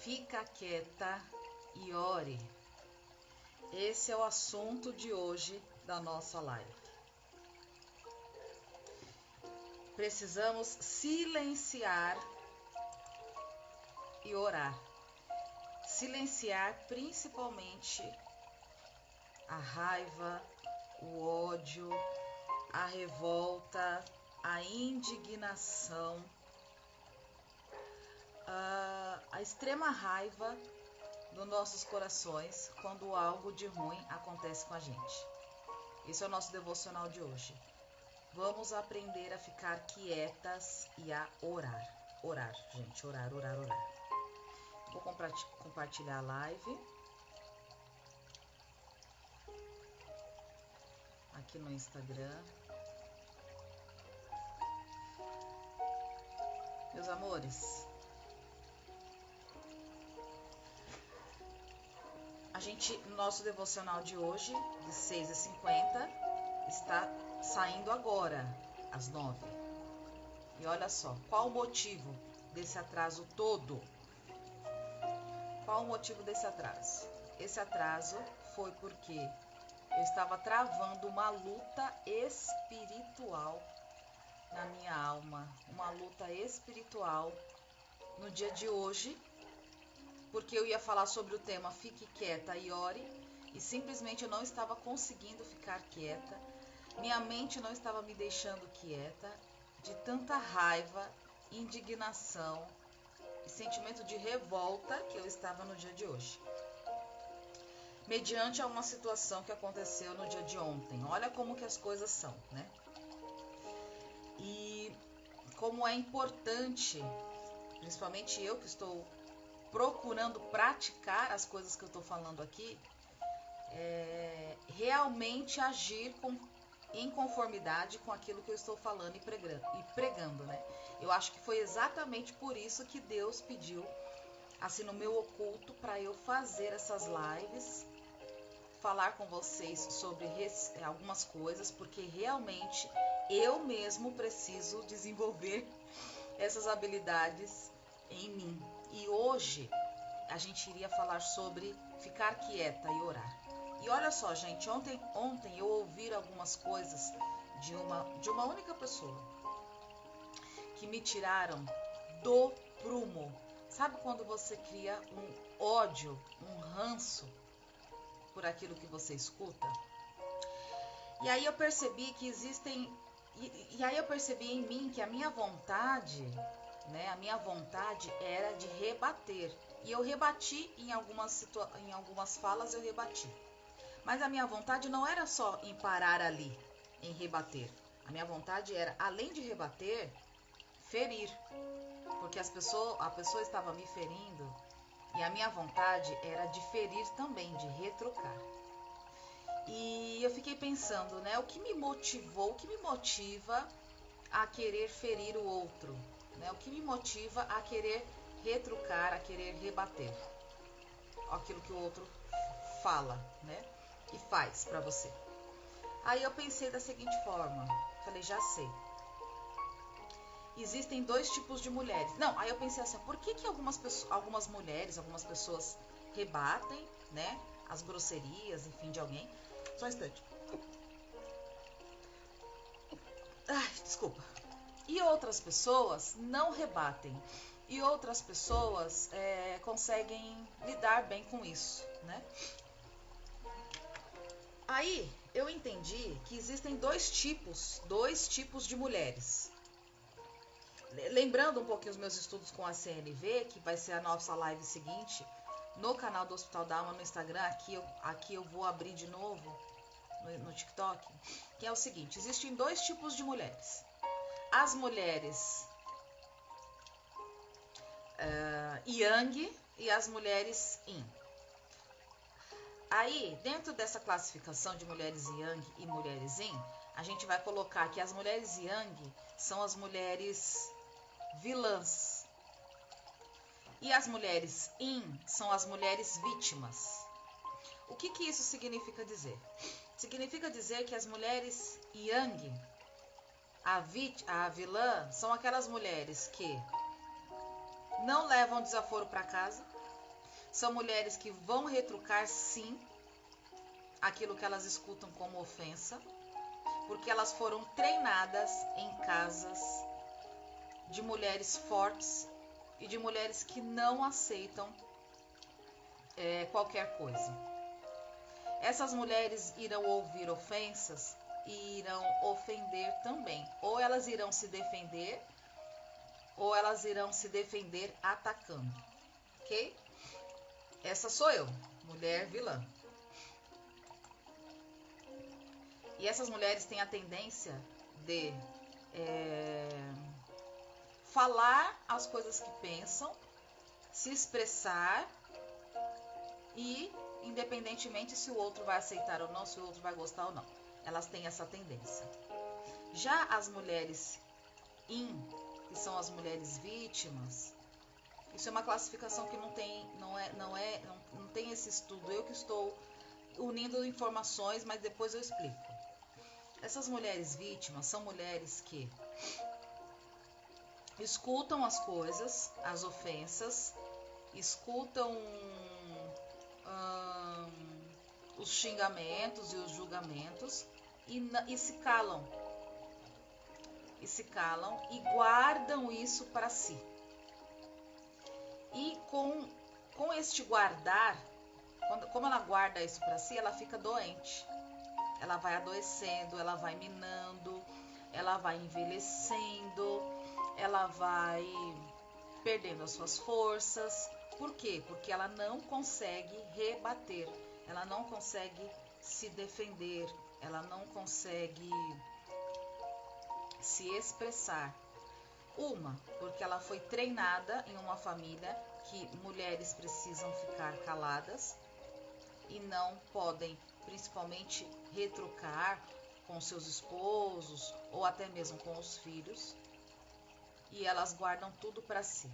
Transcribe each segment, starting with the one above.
Fica quieta e ore. Esse é o assunto de hoje da nossa live. Precisamos silenciar e orar. Silenciar principalmente a raiva, o ódio, a revolta, a indignação, a extrema raiva dos nossos corações quando algo de ruim acontece com a gente. Esse é o nosso devocional de hoje. Vamos aprender a ficar quietas e a orar. Orar, gente, orar. Vou compartilhar a live aqui no Instagram. Meus amores, nosso devocional de hoje, de 6h50, está saindo agora, às 9h. E olha só, qual o motivo desse atraso todo? Qual o motivo desse atraso? Esse atraso foi porque eu estava travando uma luta espiritual na minha alma, uma luta espiritual no dia de hoje, porque eu ia falar sobre o tema Fique quieta e ore, e simplesmente eu não estava conseguindo ficar quieta, minha mente não estava me deixando quieta, de tanta raiva, indignação e sentimento de revolta que eu estava no dia de hoje. Mediante a uma situação que aconteceu no dia de ontem. Olha como que as coisas são, né? E como é importante, principalmente eu que estou procurando praticar as coisas que eu estou falando aqui, realmente agir em conformidade com aquilo que eu estou falando e pregando, né? Eu acho que foi exatamente por isso que Deus pediu, assim, no meu oculto, para eu fazer essas lives, falar com vocês sobre algumas coisas, porque realmente eu mesmo preciso desenvolver essas habilidades em mim. E hoje a gente iria falar sobre ficar quieta e orar. E olha só, gente, ontem eu ouvi algumas coisas de uma única pessoa que me tiraram do prumo. Sabe quando você cria um ódio, um ranço por aquilo que você escuta? E aí eu percebi que e aí eu percebi em mim que a minha vontade, né, era de rebater. E eu rebati em algumas falas, eu rebati. Mas a minha vontade não era só em parar ali, em rebater. A minha vontade era, além de rebater, ferir. Porque a pessoa estava me ferindo e a minha vontade era de ferir também, de retrucar. E eu fiquei pensando, né, o que me motiva a querer ferir o outro, né? O que me motiva a querer retrucar, a querer rebater aquilo que o outro fala, né, e faz pra você. Aí eu pensei da seguinte forma, falei, já sei. Existem dois tipos de mulheres. Não, aí eu pensei assim, por que algumas mulheres, algumas pessoas rebatem, né, as grosserias, enfim, de alguém? Só um instante. Ai, desculpa. E outras pessoas não rebatem. E outras pessoas conseguem lidar bem com isso, né? Aí eu entendi que existem dois tipos de mulheres. Lembrando um pouquinho os meus estudos com a CNV, que vai ser a nossa live seguinte, no canal do Hospital da Alma no Instagram, aqui eu vou abrir de novo no TikTok, que é o seguinte, existem dois tipos de mulheres. As mulheres Yang e as mulheres Yin. Aí, dentro dessa classificação de mulheres Yang e mulheres Yin, a gente vai colocar que as mulheres Yang são as mulheres vilãs. E as mulheres Yin são as mulheres vítimas. O que isso significa dizer? Significa dizer que as mulheres Yang, a vilã, são aquelas mulheres que não levam desaforo para casa, São mulheres que vão retrucar, sim, aquilo que elas escutam como ofensa, porque elas foram treinadas em casas de mulheres fortes e de mulheres que não aceitam qualquer coisa. Essas mulheres irão ouvir ofensas e irão ofender também. Ou elas irão se defender, ou elas irão se defender atacando. Ok? Essa sou eu, mulher vilã. E essas mulheres têm a tendência de falar as coisas que pensam, se expressar e, independentemente se o outro vai aceitar ou não, se o outro vai gostar ou não, elas têm essa tendência. Já as mulheres que são as mulheres vítimas, isso é uma classificação que não tem esse estudo. Eu que estou unindo informações, mas depois eu explico. Essas mulheres vítimas são mulheres que escutam as coisas, as ofensas, escutam os xingamentos e os julgamentos e se calam. E guardam isso para si. E com este guardar, como ela guarda isso para si, ela fica doente. Ela vai adoecendo, ela vai minando, ela vai envelhecendo, ela vai perdendo as suas forças. Por quê? Porque ela não consegue rebater, ela não consegue se defender, ela não consegue se expressar. Porque ela foi treinada em uma família que mulheres precisam ficar caladas e não podem, principalmente, retrucar com seus esposos ou até mesmo com os filhos, e elas guardam tudo para si.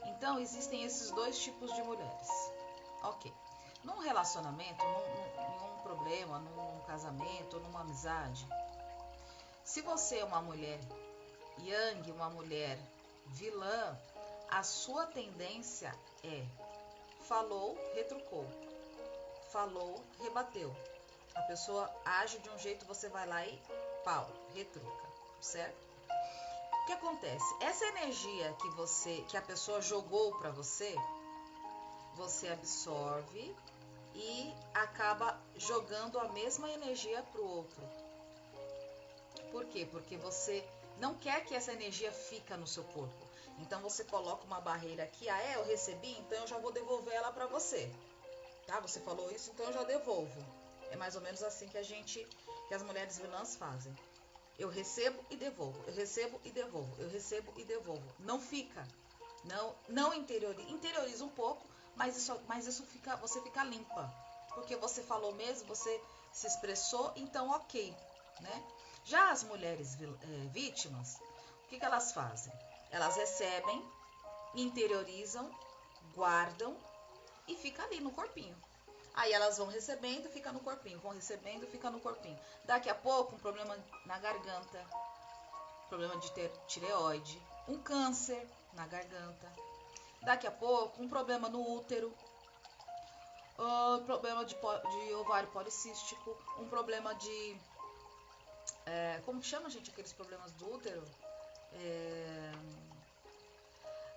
Então, existem esses dois tipos de mulheres. Ok. Num relacionamento, em um problema, num casamento, numa amizade, se você é uma mulher yang, uma mulher vilã, a sua tendência é falou, retrucou, falou, rebateu. A pessoa age de um jeito, você vai lá e pau, retruca, certo? O que acontece? Essa energia que a pessoa jogou para você absorve e acaba jogando a mesma energia para o outro. Por quê? Porque você não quer que essa energia fique no seu corpo. Então você coloca uma barreira aqui, eu recebi, então eu já vou devolver ela para você. Tá? Você falou isso, então eu já devolvo. É mais ou menos assim que as mulheres vilãs fazem. Eu recebo e devolvo, eu recebo e devolvo, eu recebo e devolvo. Não fica, não interioriza um pouco, mas isso fica, você fica limpa. Porque você falou mesmo, você se expressou, então ok, né? Já as mulheres vítimas, o que elas fazem? Elas recebem, interiorizam, guardam e fica ali no corpinho. Aí elas vão recebendo, fica no corpinho, vão recebendo, fica no corpinho. Daqui a pouco, um problema na garganta, problema de tireoide, um câncer na garganta. Daqui a pouco, um problema no útero, problema de ovário policístico, um problema de... como que chama, gente, aqueles problemas do útero?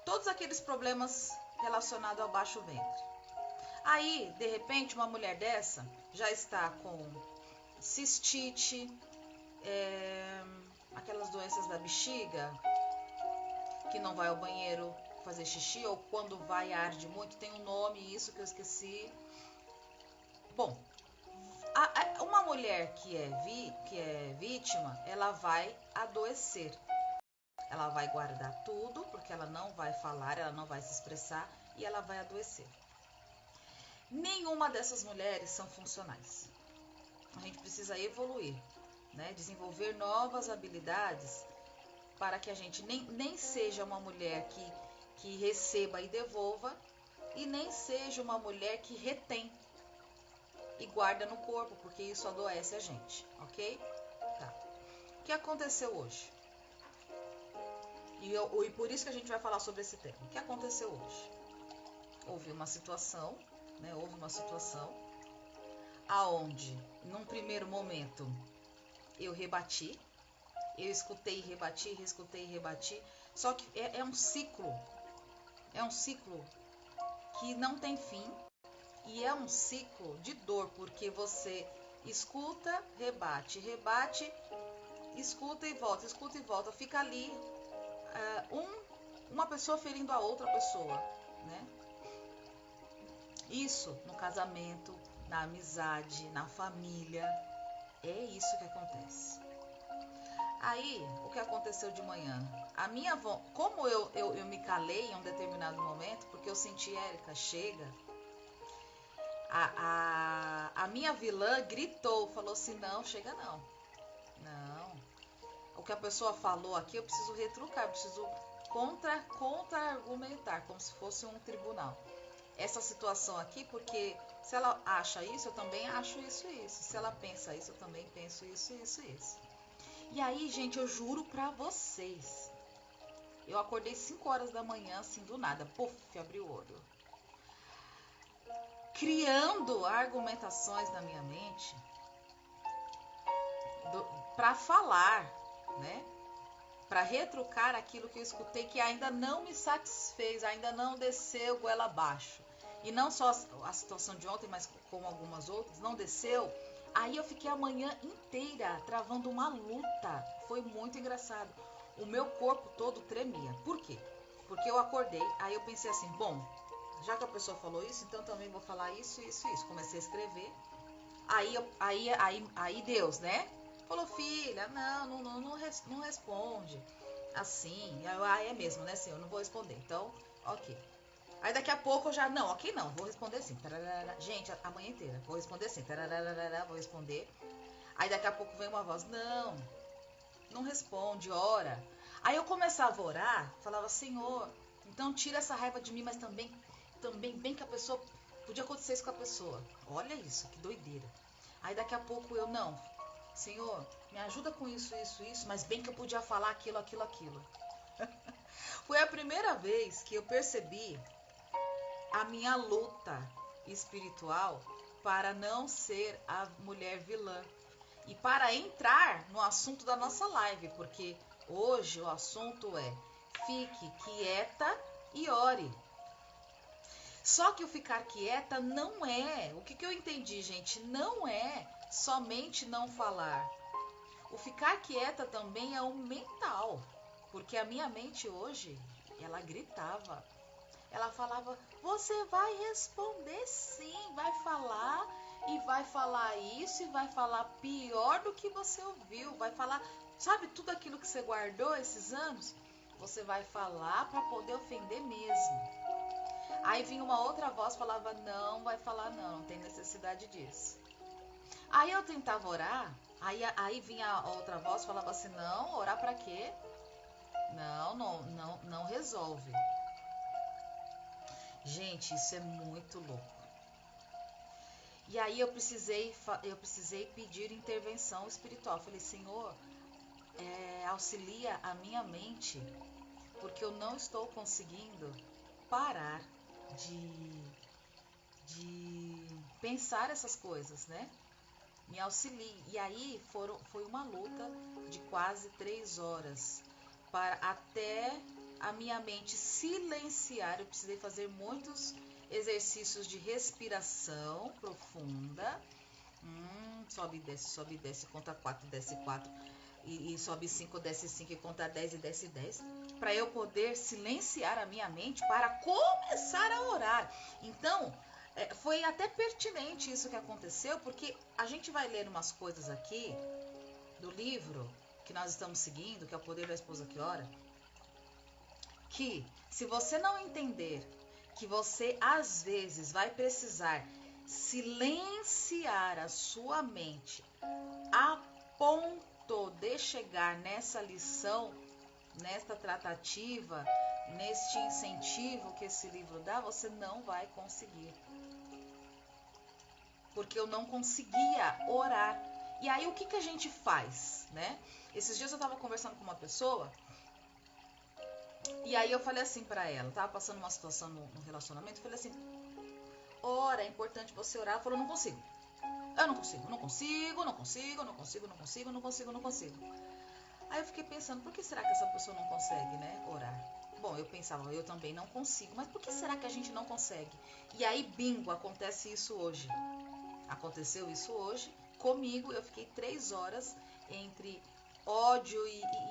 Todos aqueles problemas relacionados ao baixo ventre. Aí, de repente, uma mulher dessa já está com cistite, aquelas doenças da bexiga, que não vai ao banheiro fazer xixi, ou quando vai arde muito, tem um nome, isso que eu esqueci. Bom, uma mulher que é vítima, ela vai adoecer. Ela vai guardar tudo, porque ela não vai falar, ela não vai se expressar, e ela vai adoecer. Nenhuma dessas mulheres são funcionais. A gente precisa evoluir, né? Desenvolver novas habilidades para que a gente nem seja uma mulher que receba e devolva, e nem seja uma mulher que retém e guarda no corpo, porque isso adoece a gente, ok? Tá. O que aconteceu hoje? E por isso que a gente vai falar sobre esse tema. O que aconteceu hoje? houve uma situação, né? Houve uma situação aonde, num primeiro momento, eu rebati, eu escutei, rebati, reescutei, rebati. Só que é um ciclo que não tem fim e é um ciclo de dor, porque você escuta, rebate, rebate, escuta e volta, fica ali uma pessoa ferindo a outra pessoa, né? Isso no casamento, na amizade, na família, é isso que acontece. Aí, o que aconteceu de manhã? A minha avó, como eu me calei em um determinado momento, porque eu senti, Érica, chega. A minha vilã gritou, falou assim, não, chega não. Não. O que a pessoa falou aqui, eu preciso retrucar, eu preciso contra-argumentar, como se fosse um tribunal. Essa situação aqui, porque se ela acha isso, eu também acho isso e isso. Se ela pensa isso, eu também penso isso, isso e isso. E aí, gente, eu juro pra vocês, eu acordei 5 horas da manhã, assim, do nada, puf, abri o olho. Criando argumentações na minha mente pra falar, né? Pra retrucar aquilo que eu escutei que ainda não me satisfez, ainda não desceu goela abaixo. E não só a situação de ontem, mas como algumas outras, não desceu. Aí eu fiquei a manhã inteira travando uma luta. Foi muito engraçado. O meu corpo todo tremia. Por quê? Porque eu acordei, aí eu pensei assim, bom, já que a pessoa falou isso, então também vou falar isso, isso, isso. Comecei a escrever. Aí Deus, né? Falou, filha, não responde assim. É mesmo, né, senhor? Não vou responder. Então, ok. Aí daqui a pouco eu já, não, ok, não, vou responder sim. Tararara. Gente, a manhã inteira, vou responder sim. Tararara, vou responder. Aí daqui a pouco vem uma voz, não responde, ora. Aí eu começava a orar, falava, Senhor, então tira essa raiva de mim, mas também bem que a pessoa, podia acontecer isso com a pessoa. Olha isso, que doideira. Aí daqui a pouco eu, não, Senhor, me ajuda com isso, mas bem que eu podia falar aquilo. Foi a primeira vez que eu percebi a minha luta espiritual para não ser a mulher vilã. E para entrar no assunto da nossa live, porque hoje o assunto é fique quieta e ore. Só que o ficar quieta não é, o que eu entendi, gente, não é somente não falar. O ficar quieta também é um mental, porque a minha mente hoje, ela gritava. Ela falava, você vai responder sim, vai falar e vai falar isso e vai falar pior do que você ouviu, vai falar, sabe, tudo aquilo que você guardou esses anos, você vai falar para poder ofender mesmo. Aí vinha uma outra voz, falava, não vai falar não tem necessidade disso. Aí eu tentava orar, aí vinha a outra voz, falava assim, não, orar pra quê? Não resolve. Gente, isso é muito louco. E aí eu precisei pedir intervenção espiritual. Falei, Senhor, auxilia a minha mente, porque eu não estou conseguindo parar de pensar essas coisas, né? Me auxilie. E aí foi uma luta de quase 3 horas para até a minha mente silenciar. Eu precisei fazer muitos exercícios de respiração profunda. Sobe e desce, conta 4, desce 4. E sobe 5, desce 5 e conta 10 e desce 10. Para eu poder silenciar a minha mente para começar a orar. Então, foi até pertinente isso que aconteceu, porque a gente vai ler umas coisas aqui do livro que nós estamos seguindo, que é O Poder da Esposa que Ora, que se você não entender que você às vezes vai precisar silenciar a sua mente a ponto de chegar nessa lição, nesta tratativa, neste incentivo que esse livro dá, você não vai conseguir. Porque eu não conseguia orar. E aí o que a gente faz, né? Esses dias eu estava conversando com uma pessoa E aí eu falei assim pra ela, tava passando uma situação no relacionamento, eu falei assim, ora, é importante você orar. Ela falou, não consigo. Eu não consigo, não consigo, não consigo, não consigo, não consigo, não consigo, não consigo. Aí eu fiquei pensando, por que será que essa pessoa não consegue, né, orar? Bom, eu pensava, eu também não consigo, mas por que será que a gente não consegue? E aí, bingo, acontece isso hoje. Aconteceu isso hoje comigo, eu fiquei 3 horas entre ódio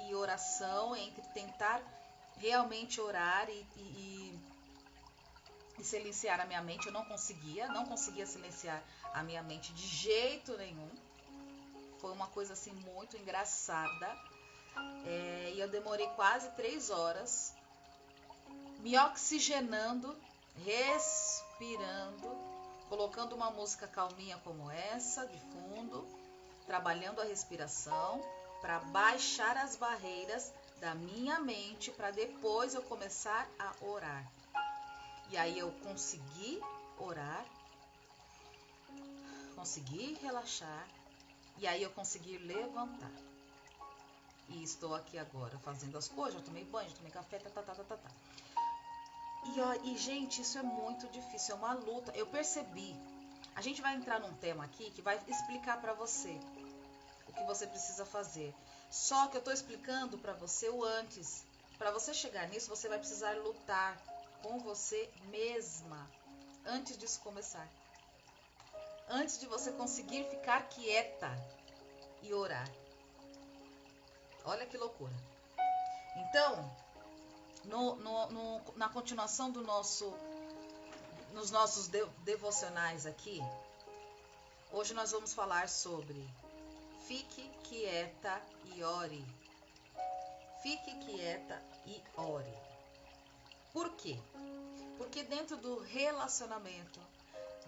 e oração, entre tentar realmente orar e silenciar a minha mente. Eu não conseguia silenciar a minha mente de jeito nenhum. Foi uma coisa assim muito engraçada. E eu demorei quase 3 horas me oxigenando, respirando, colocando uma música calminha como essa de fundo, trabalhando a respiração para baixar as barreiras da minha mente para depois eu começar a orar. E aí eu consegui orar, consegui relaxar e aí eu consegui levantar. E estou aqui agora fazendo as coisas, já tomei banho, já tomei café, tá. E, gente, isso é muito difícil, é uma luta. Eu percebi. A gente vai entrar num tema aqui que vai explicar pra você o que você precisa fazer. Só que eu tô explicando pra você o antes. Pra você chegar nisso, você vai precisar lutar com você mesma antes disso começar. Antes de você conseguir ficar quieta e orar. Olha que loucura. Então, na continuação nos nossos devocionais aqui, hoje nós vamos falar sobre fique quieta e ore. Fique quieta e ore. Por quê? Porque dentro do relacionamento,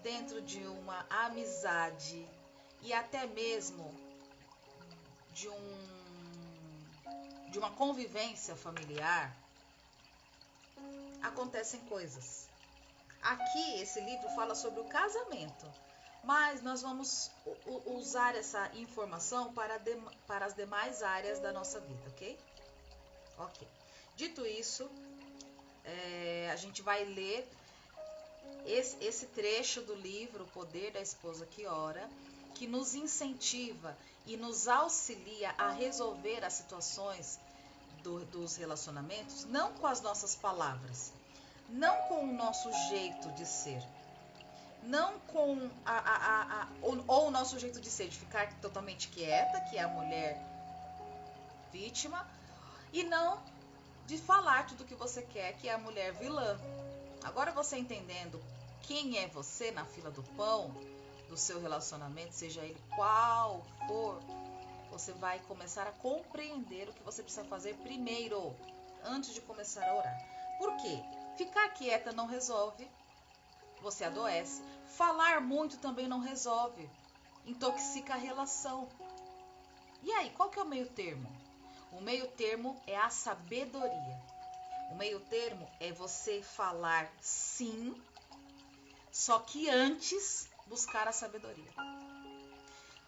dentro de uma amizade e até mesmo de uma convivência familiar, acontecem coisas. Aqui, esse livro fala sobre o casamento, mas nós vamos usar essa informação para as demais áreas da nossa vida, ok? Ok. Dito isso, a gente vai ler esse trecho do livro, O Poder da Esposa que Ora, que nos incentiva e nos auxilia a resolver as situações dos relacionamentos, não com as nossas palavras, não com o nosso jeito de ser, não com ou o nosso jeito de ser, de ficar totalmente quieta, que é a mulher vítima, e não de falar tudo o que você quer, que é a mulher vilã. Agora você entendendo quem é você na fila do pão, do seu relacionamento, seja ele qual for, você vai começar a compreender o que você precisa fazer primeiro, antes de começar a orar. Por quê? Ficar quieta não resolve, você adoece. Falar muito também não resolve, intoxica a relação. E aí, qual que é o meio termo? O meio termo é a sabedoria. O meio termo é você falar sim, só que antes buscar a sabedoria.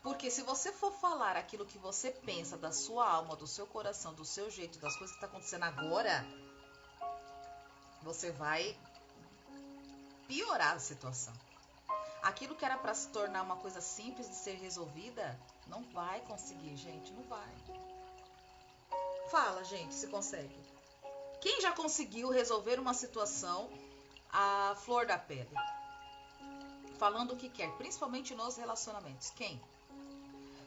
Porque se você for falar aquilo que você pensa da sua alma, do seu coração, do seu jeito, das coisas que estão acontecendo agora, você vai piorar a situação. Aquilo que era para se tornar uma coisa simples de ser resolvida, não vai conseguir, gente, não vai. Fala, gente, se consegue. Quem já conseguiu resolver uma situação à flor da pele? Falando o que quer, principalmente nos relacionamentos. Quem?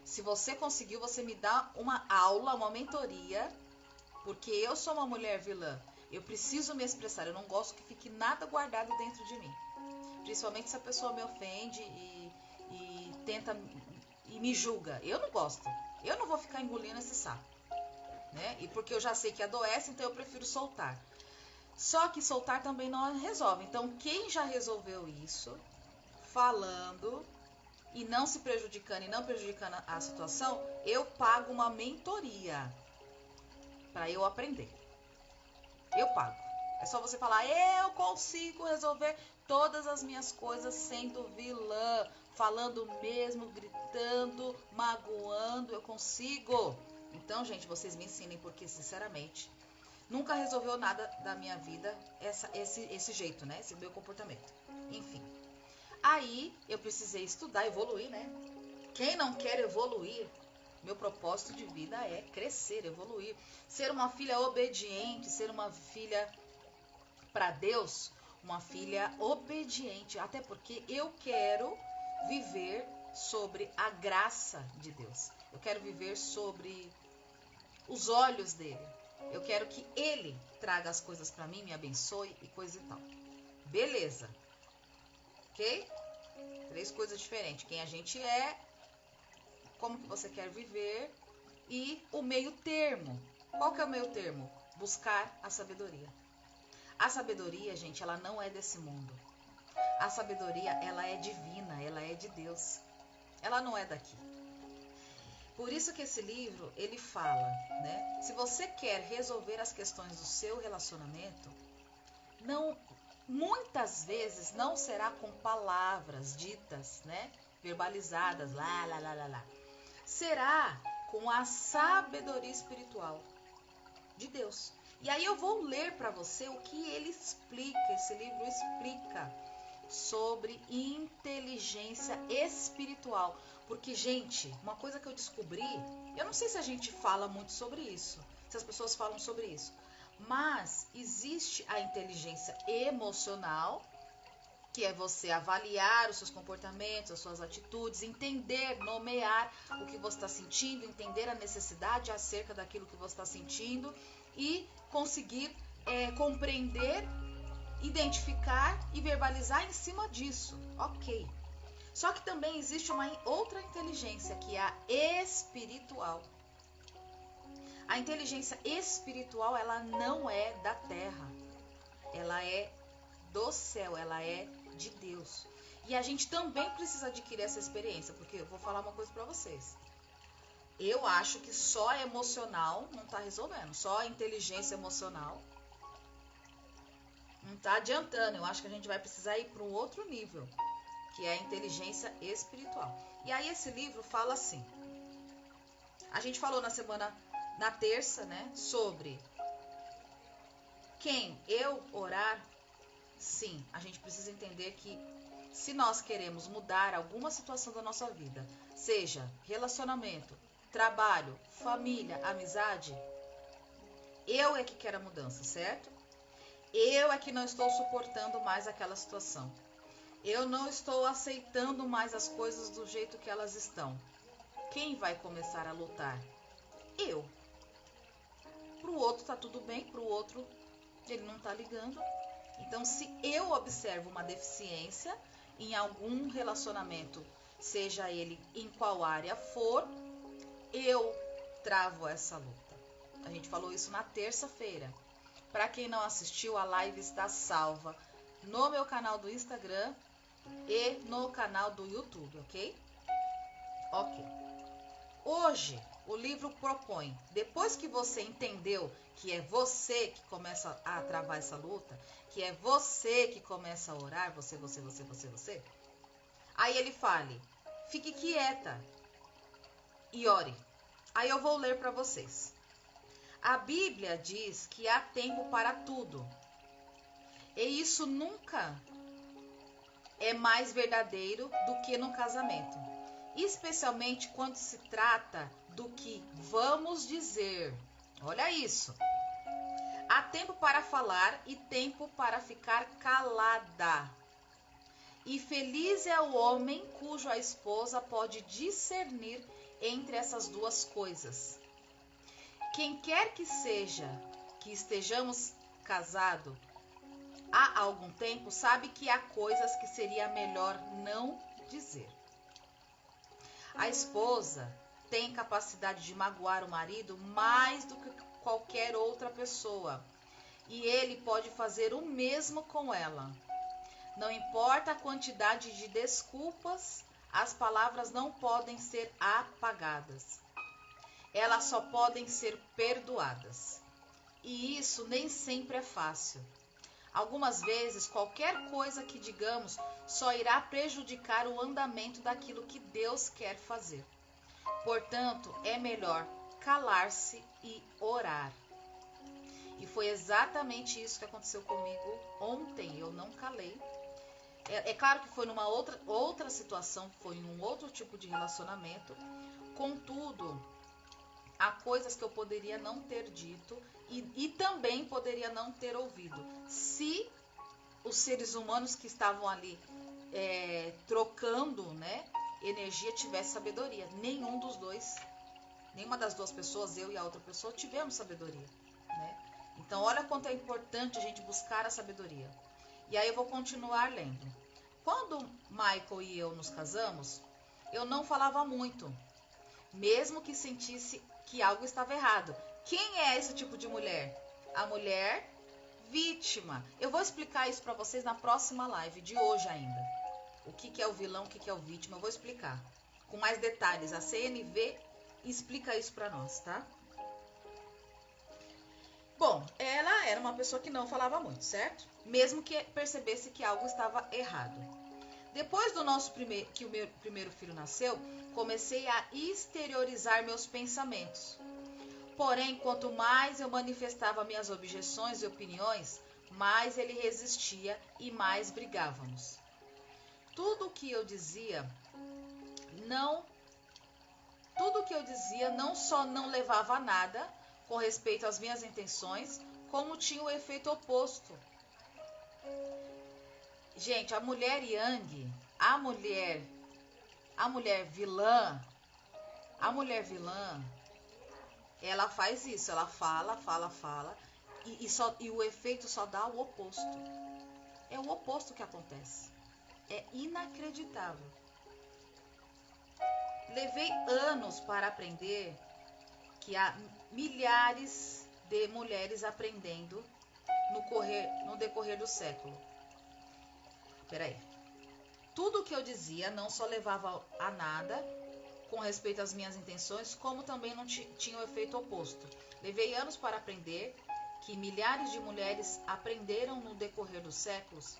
Se você conseguiu, você me dá uma aula, uma mentoria, porque eu sou uma mulher vilã. Eu preciso me expressar, eu não gosto que fique nada guardado dentro de mim. Principalmente se a pessoa me ofende e tenta e me julga. Eu não gosto. Eu não vou ficar engolindo esse sapo. Né? E porque eu já sei que adoece, então eu prefiro soltar. Só que soltar também não resolve. Então quem já resolveu isso, falando e não se prejudicando e não prejudicando a situação, eu pago uma mentoria para eu aprender. Eu pago. É só você falar, eu consigo resolver todas as minhas coisas sendo vilã, falando mesmo, gritando, magoando, eu consigo. Então, gente, vocês me ensinem, porque, sinceramente, nunca resolveu nada da minha vida, esse jeito, né? Esse meu comportamento. Enfim. Aí eu precisei estudar, evoluir, né? Quem não quer evoluir? Meu propósito de vida é crescer, evoluir. Ser uma filha obediente, ser uma filha para Deus, uma filha obediente. Até porque eu quero viver sobre a graça de Deus. Eu quero viver sobre os olhos dele. Eu quero que ele traga as coisas para mim, me abençoe e coisa e tal. Beleza. Ok? 3 coisas diferentes. Quem a gente é, como que você quer viver e o meio termo. Qual que é o meio termo? Buscar a sabedoria. A sabedoria, gente, ela não é desse mundo. A sabedoria, ela é divina, ela é de Deus. Ela não é daqui. Por isso que esse livro, ele fala, né? Se você quer resolver as questões do seu relacionamento, muitas vezes não será com palavras ditas, né? Verbalizadas, lá. Será com a sabedoria espiritual de Deus. E aí eu vou ler para você o que ele explica, esse livro explica sobre inteligência espiritual. Porque, gente, uma coisa que eu descobri, eu não sei se a gente fala muito sobre isso, se as pessoas falam sobre isso, mas existe a inteligência emocional, que é você avaliar os seus comportamentos, as suas atitudes, entender, nomear o que você está sentindo, entender a necessidade acerca daquilo que você está sentindo e conseguir compreender, identificar e verbalizar em cima disso. Ok. Só que também existe uma outra inteligência, que é a espiritual. A inteligência espiritual, ela não é da terra. Ela é do céu, ela é de Deus. E a gente também precisa adquirir essa experiência, porque eu vou falar uma coisa pra vocês. Eu acho que só emocional não tá resolvendo, só a inteligência emocional não tá adiantando. Eu acho que a gente vai precisar ir para um outro nível, que é a inteligência espiritual. E aí esse livro fala assim, a gente falou na terça, né, sobre quem eu orar. Sim, a gente precisa entender que se nós queremos mudar alguma situação da nossa vida, seja relacionamento, trabalho, família, amizade, eu é que quero a mudança, certo? Eu é que não estou suportando mais aquela situação. Eu não estou aceitando mais as coisas do jeito que elas estão. Quem vai começar a lutar? Eu. Pro outro tá tudo bem, pro outro ele não tá ligando. Então, se eu observo uma deficiência em algum relacionamento, seja ele em qual área for, eu travo essa luta. A gente falou isso na terça-feira. Para quem não assistiu, a live está salva no meu canal do Instagram e no canal do YouTube, ok? Ok. Hoje, o livro propõe, depois que você entendeu que é você que começa a travar essa luta, que é você que começa a orar, você, aí ele fale, fique quieta e ore. Aí eu vou ler para vocês. A Bíblia diz que há tempo para tudo. E isso nunca é mais verdadeiro do que no casamento. Especialmente quando se trata do que vamos dizer. Olha isso. Há tempo para falar e tempo para ficar calada. E feliz é o homem cuja esposa pode discernir entre essas duas coisas. Quem quer que seja que estejamos casados há algum tempo, sabe que há coisas que seria melhor não dizer. A esposa tem capacidade de magoar o marido mais do que qualquer outra pessoa. E ele pode fazer o mesmo com ela. Não importa a quantidade de desculpas, as palavras não podem ser apagadas. Elas só podem ser perdoadas. E isso nem sempre é fácil. Algumas vezes, qualquer coisa que digamos só irá prejudicar o andamento daquilo que Deus quer fazer. Portanto, é melhor calar-se e orar. E foi exatamente isso que aconteceu comigo ontem. Eu não calei. É claro que foi numa outra situação, foi em um outro tipo de relacionamento. Contudo, há coisas que eu poderia não ter dito e também poderia não ter ouvido. Se os seres humanos que estavam ali trocando, né, energia tivesse sabedoria. Nenhuma das duas pessoas, eu e a outra pessoa, tivemos sabedoria, né? Então, olha quanto é importante a gente buscar a sabedoria. E aí eu vou continuar lendo. Quando Michael e eu nos casamos, eu não falava muito, mesmo que sentisse que algo estava errado. Quem é esse tipo de mulher? A mulher vítima. Eu vou explicar isso para vocês na próxima live de hoje ainda. O que é o vilão, o que é o vítima, eu vou explicar com mais detalhes. A CNV explica isso para nós, tá? Bom, ela era uma pessoa que não falava muito, certo? Mesmo que percebesse que algo estava errado. Depois que o meu primeiro filho nasceu, comecei a exteriorizar meus pensamentos. Porém, quanto mais eu manifestava minhas objeções e opiniões, mais ele resistia e mais brigávamos. Tudo o que eu dizia não só não levava a nada com respeito às minhas intenções, como tinha o efeito oposto. Gente, a mulher Yang, a mulher vilã, ela faz isso, ela fala, e o efeito só dá o oposto. É o oposto que acontece. É inacreditável. Levei anos para aprender que há milhares de mulheres aprendendo no decorrer do século. Peraí. Tudo o que eu dizia não só levava a nada com respeito às minhas intenções, como também não tinha o efeito oposto. Levei anos para aprender que milhares de mulheres aprenderam no decorrer dos séculos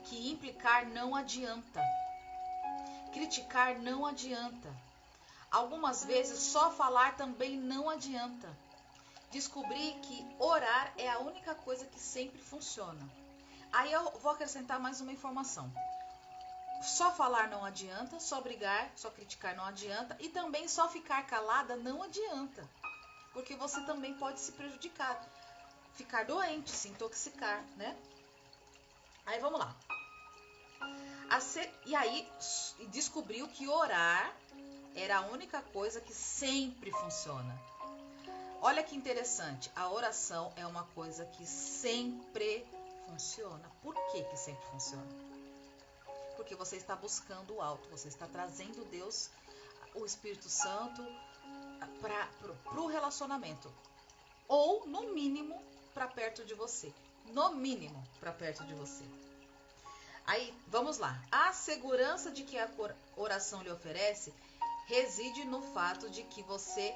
que implicar não adianta. Criticar não adianta. Algumas vezes só falar também não adianta. Descobri que orar é a única coisa que sempre funciona. Aí eu vou acrescentar mais uma informação. Só falar não adianta, só brigar, só criticar não adianta e também só ficar calada não adianta. Porque você também pode se prejudicar, ficar doente, se intoxicar, né? Aí vamos lá. E aí descobriu que orar era a única coisa que sempre funciona. Olha que interessante, a oração é uma coisa que sempre funciona. Por que sempre funciona? Porque você está buscando o alto, você está trazendo Deus, o Espírito Santo, para o relacionamento. Ou, no mínimo, para perto de você. No mínimo, para perto de você. Aí, vamos lá. A segurança de que a oração lhe oferece reside no fato de que você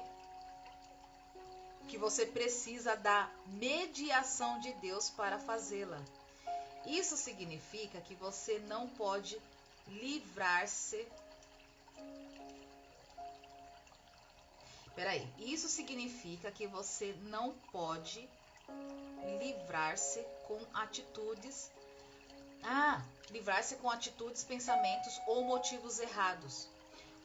precisa da mediação de Deus para fazê-la. Isso significa que você não pode livrar-se. Isso significa que você não pode livrar-se com atitudes. Livrar-se com atitudes, pensamentos ou motivos errados.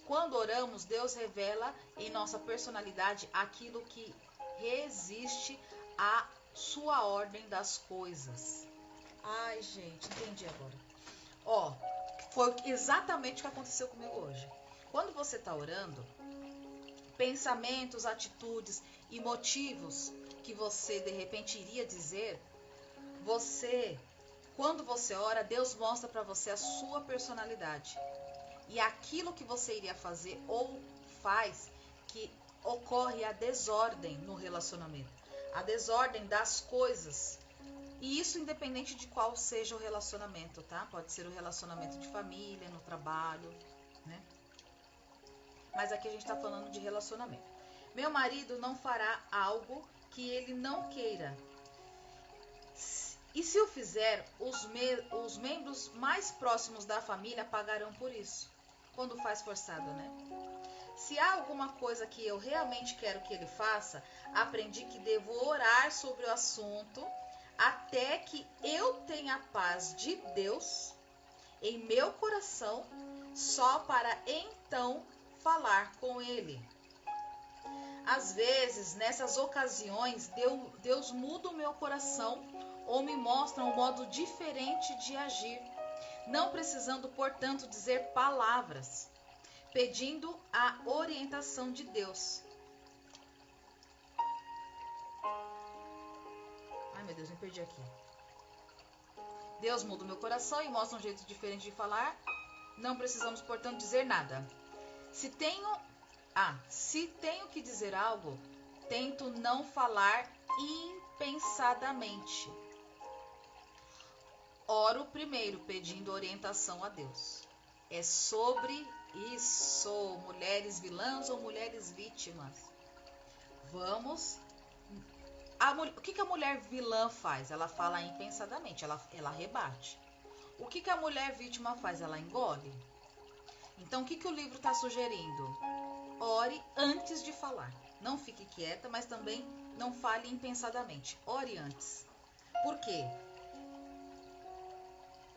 Quando oramos, Deus revela em nossa personalidade aquilo que resiste à sua ordem das coisas. Ai, gente, entendi agora. Foi exatamente o que aconteceu comigo hoje. Quando você está orando, pensamentos, atitudes e motivos que você de repente iria dizer, quando você ora, Deus mostra para você a sua personalidade. E aquilo que você iria fazer ou faz, que ocorre a desordem no relacionamento. A desordem das coisas. E isso independente de qual seja o relacionamento, tá? Pode ser o relacionamento de família, no trabalho, né? Mas aqui a gente está falando de relacionamento. Meu marido não fará algo que ele não queira. E se o fizer, os membros mais próximos da família pagarão por isso. Quando faz forçado, né? Se há alguma coisa que eu realmente quero que ele faça, aprendi que devo orar sobre o assunto até que eu tenha a paz de Deus em meu coração, só para então falar com ele. Às vezes, nessas ocasiões, Deus muda o meu coração ou me mostra um modo diferente de agir, não precisando, portanto, dizer palavras, pedindo a orientação de Deus. Ai, meu Deus, me perdi aqui. Deus muda o meu coração e mostra um jeito diferente de falar, não precisamos, portanto, dizer nada. Se tenho que dizer algo, tento não falar impensadamente. Oro primeiro, pedindo orientação a Deus. É sobre isso, mulheres vilãs ou mulheres vítimas. O que a mulher vilã faz? Ela fala impensadamente, ela rebate. O que a mulher vítima faz? Ela engole. Então, o que o livro está sugerindo? Ore antes de falar. Não fique quieta, mas também não fale impensadamente. Ore antes. Por quê?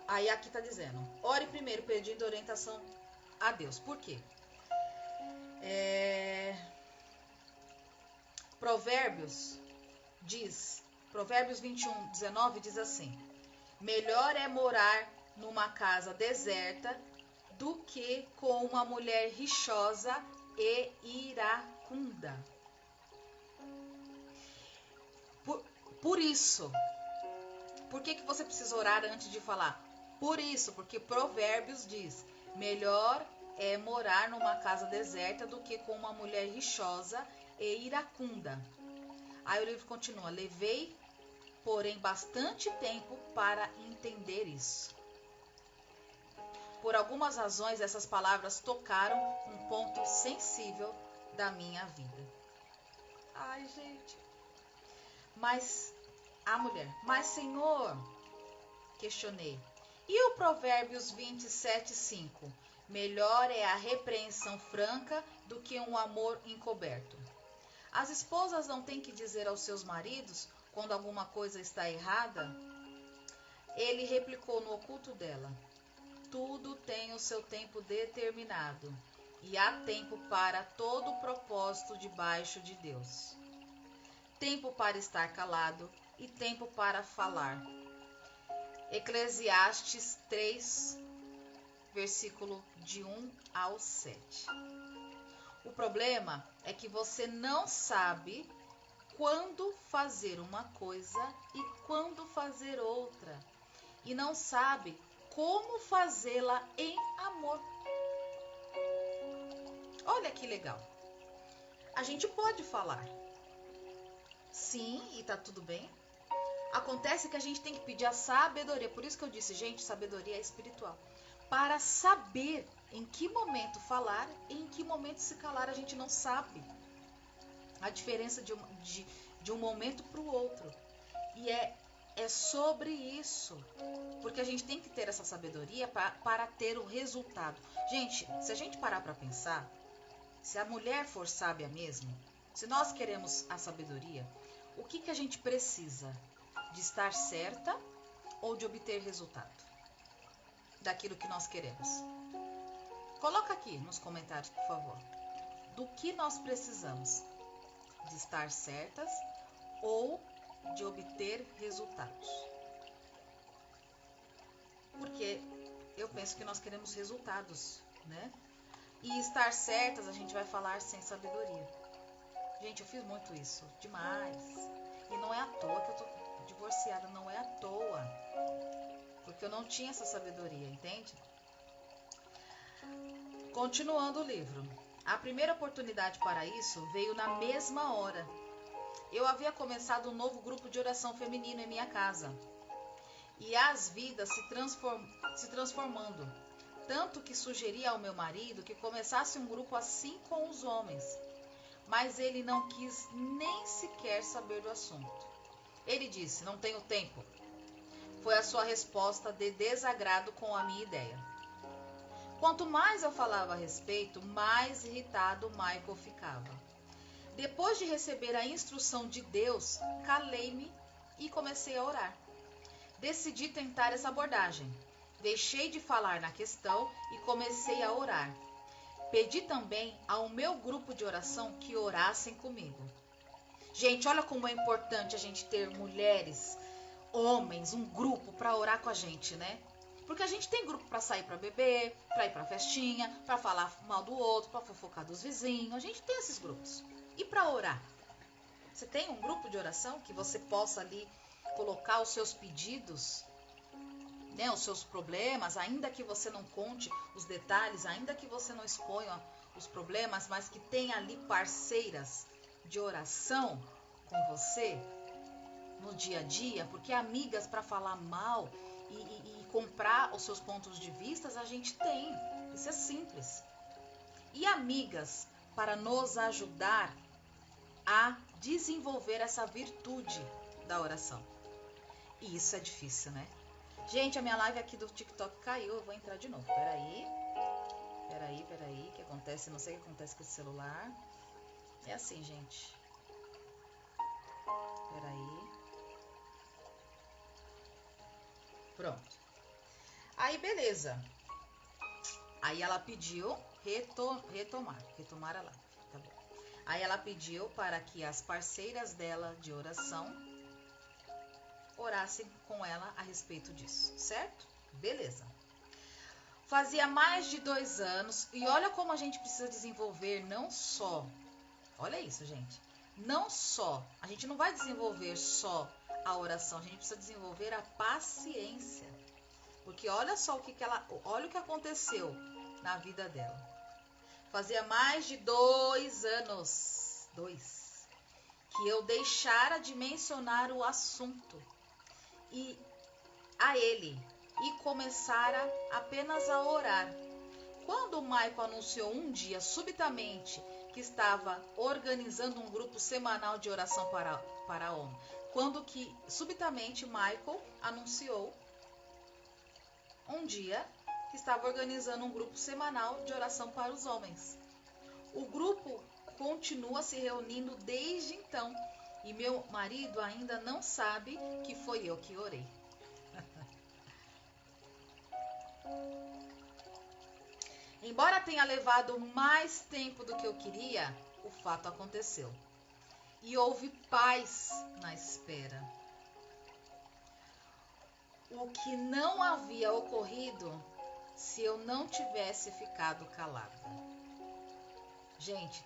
Aí aqui está dizendo, ore primeiro pedindo orientação a Deus. Por quê? Provérbios 21:19 diz assim: melhor é morar numa casa deserta do que com uma mulher rixosa e iracunda. Por isso, por que você precisa orar antes de falar? Por isso, porque Provérbios diz, melhor é morar numa casa deserta do que com uma mulher rixosa e iracunda. Aí o livro continua, levei, porém, bastante tempo para entender isso. Por algumas razões, essas palavras tocaram um ponto sensível da minha vida. Ai, gente. Mas Senhor, questionei. E o Provérbios 27:5? Melhor é a repreensão franca do que um amor encoberto. As esposas não têm que dizer aos seus maridos quando alguma coisa está errada? Ele replicou no oculto dela. Tudo tem o seu tempo determinado, e há tempo para todo o propósito debaixo de Deus. Tempo para estar calado e tempo para falar. Eclesiastes 3, versículo de 1-7. O problema é que você não sabe quando fazer uma coisa e quando fazer outra, e não sabe como fazê-la em amor. Olha que legal. A gente pode falar. Sim, e tá tudo bem. Acontece que a gente tem que pedir a sabedoria. Por isso que eu disse, gente, sabedoria é espiritual. Para saber em que momento falar e em que momento se calar, a gente não sabe. A diferença de um momento para o outro. E é sobre isso. Porque a gente tem que ter essa sabedoria para ter o resultado. Gente, se a gente parar para pensar, se a mulher for sábia mesmo, se nós queremos a sabedoria, o que a gente precisa? De estar certa ou de obter resultado daquilo que nós queremos? Coloca aqui nos comentários, por favor. Do que nós precisamos? De estar certas ou de obter resultados? Porque eu penso que nós queremos resultados, né? E estar certas, a gente vai falar sem sabedoria. Gente, eu fiz muito isso, demais. E não é à toa que eu tô divorciada, não é à toa. Porque eu não tinha essa sabedoria, entende? Continuando o livro. A primeira oportunidade para isso veio na mesma hora. Eu havia começado um novo grupo de oração feminino em minha casa. E as vidas se transformando. Tanto que sugeri ao meu marido que começasse um grupo assim com os homens. Mas ele não quis nem sequer saber do assunto. Ele disse, não tenho tempo. Foi a sua resposta de desagrado com a minha ideia. Quanto mais eu falava a respeito, mais irritado Michael ficava. Depois de receber a instrução de Deus, calei-me e comecei a orar. Decidi tentar essa abordagem. Deixei de falar na questão e comecei a orar. Pedi também ao meu grupo de oração que orassem comigo. Gente, olha como é importante a gente ter mulheres, homens, um grupo para orar com a gente, né? Porque a gente tem grupo para sair para beber, para ir para festinha, para falar mal do outro, para fofocar dos vizinhos. A gente tem esses grupos. E para orar? Você tem um grupo de oração que você possa ali colocar os seus pedidos, né, os seus problemas, ainda que você não conte os detalhes, ainda que você não exponha os problemas, mas que tenha ali parceiras de oração com você no dia a dia, porque amigas para falar mal e comprar os seus pontos de vista a gente tem, isso é simples. E amigas para nos ajudar a desenvolver essa virtude da oração. E isso é difícil, né? Gente, a minha live aqui do TikTok caiu, eu vou entrar de novo. Peraí, o que acontece? Não sei o que acontece com esse celular. É assim, gente. Peraí. Pronto. Aí, beleza. Aí ela pediu retomar a live, tá bom. Aí ela pediu para que as parceiras dela de oração orassem com ela a respeito disso, certo? Beleza. Fazia mais de 2 anos, e olha como a gente precisa desenvolver não só, olha isso, gente, não só, a gente não vai desenvolver só a oração, a gente precisa desenvolver a paciência, porque olha só olha o que aconteceu na vida dela. Fazia mais de 2 anos, que eu deixara de mencionar o assunto a ele e começara apenas a orar. Quando o Michael anunciou um dia, subitamente, que estava organizando um grupo semanal de oração para homem, quando que subitamente Michael anunciou um dia que estava organizando um grupo semanal de oração para os homens. O grupo continua se reunindo desde então e meu marido ainda não sabe que foi eu que orei. Embora tenha levado mais tempo do que eu queria, o fato aconteceu. E houve paz na espera. O que não havia ocorrido se eu não tivesse ficado calada. Gente,